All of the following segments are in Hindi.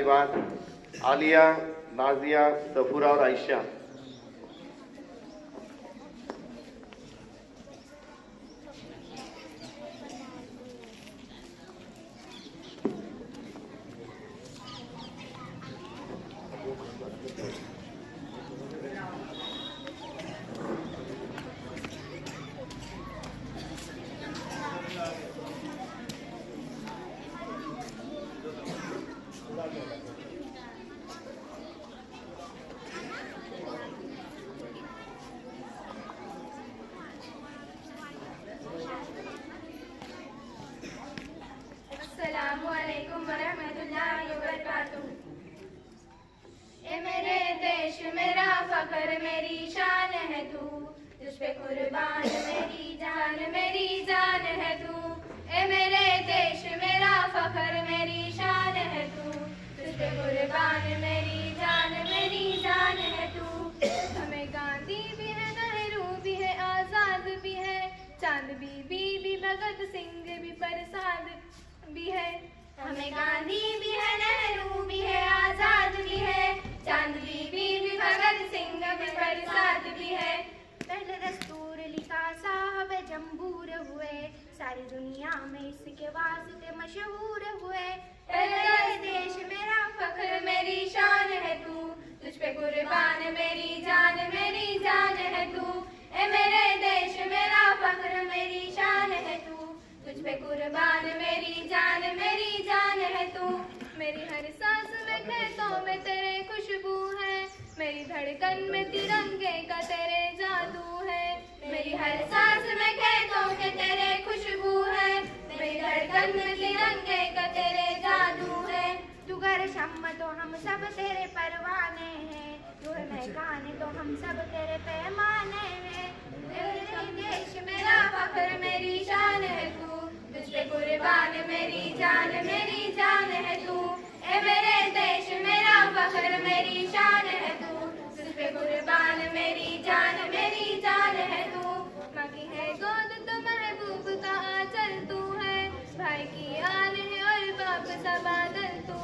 आलिया, नाजिया, सफूरा और आयशा। अस्सलामुअलैकुम वरहमतुल्लाहि वबरकातुहू। ए मेरे देश मेरा फख्र मेरी शान है तू, तुझ पे कुर्बान मेरी जान है तू। ए मेरे देश मेरा फख्र मेरी शान है तू, तुझ पे कुर्बान मेरी जान है तू। हमें गांधी भी है, नेहरू भी है, आजाद भी है, चांद बीबी भी, भगत सिंह भी, प्रसाद भी है। हमें गांधी भी है, नेहरू भी है, आजाद भी है, चांद बीबी भी, भगत सिंह भी, प्रसाद भी है। पहले दस्तूर लिखा साहब जमहूर हुए, सारी दुनिया में इसके वास्ते मशहूर हुए। पहले देश मेरा फख्र मेरी शान है तू, तुझ पे कुर्बान मेरी जान है तू। ए मेरे देश मेरा फख्र मेरी शान है तू, तुझ पे कुर्बान मेरी जान है तू। मेरी हर सांस में खेतों में तेरे खुशबू है, मेरी धड़कन में तिरंगे का तेरे जादू है। मेरी हर सांस में खेतों के तेरे खुशबू है, मेरी धड़कन में तिरंगे का तेरे जादू है। तू गर शम्म तो हम सब तेरे परवाने हैं, तू है महकाने तो हम सब तेरे पैमाने हैं। मेरे देश मेरा फख्र मेरी शान है तू, तुझ पे कुर्बान मेरी जान है तू। ए मेरे देश मेरा फख्र मेरी शान है तू, तुझ पे कुर्बान मेरी जान है तू। माँ की है गोद तो महबूब का आंचल तू है, भाई की आन है और बाप सा बादल तू।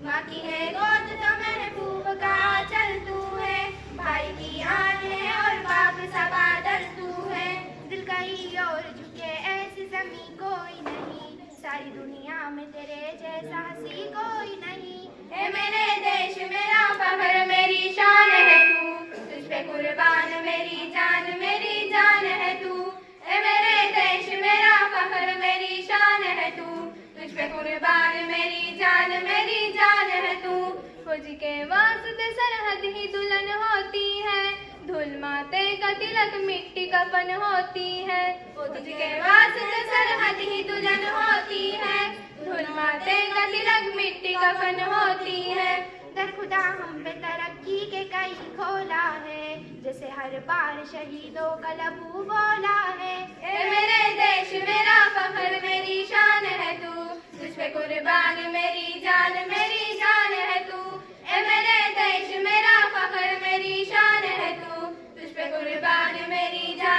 माँ की है गोद तो महबूब का आंचल तू है, भाई की आन है और बाप सा बादल तू है। दिल कहीं और झुके ऐसी ज़मीं कोई नहीं, सारी दुनिया में तेरे जैसा हंसी कोई नहीं। ए मेरे देश मेरा फख्र मेरी शान है तू, तुझ पे कुर्बान मेरी जान है तू। ए मेरे देश मेरा फख्र मेरी शान है तू, तुझ पे कुर्बान मेरी जान है तू। फौजी के वास्ते सरहद ही दुल्हन होती है, धूल माते का तिलक मिट्टी कफन होती है। फौजी के वास्ते सरहद ही दुल्हन होती है, धूल माते का तिलक मिट्टी कफन होती है। दर खुदा हम पे तरक्की के कई खोला है, जैसे हर बार शहीदों का लबू बोला है। ए मेरे देश मेरा फख्र मेरी शान है तू, तुझ पे कुर्बान मेरी जान है तू। ए मेरे देश मेरा फख्र मेरी शान है तू, तुझ पे कुर्बान मेरी जान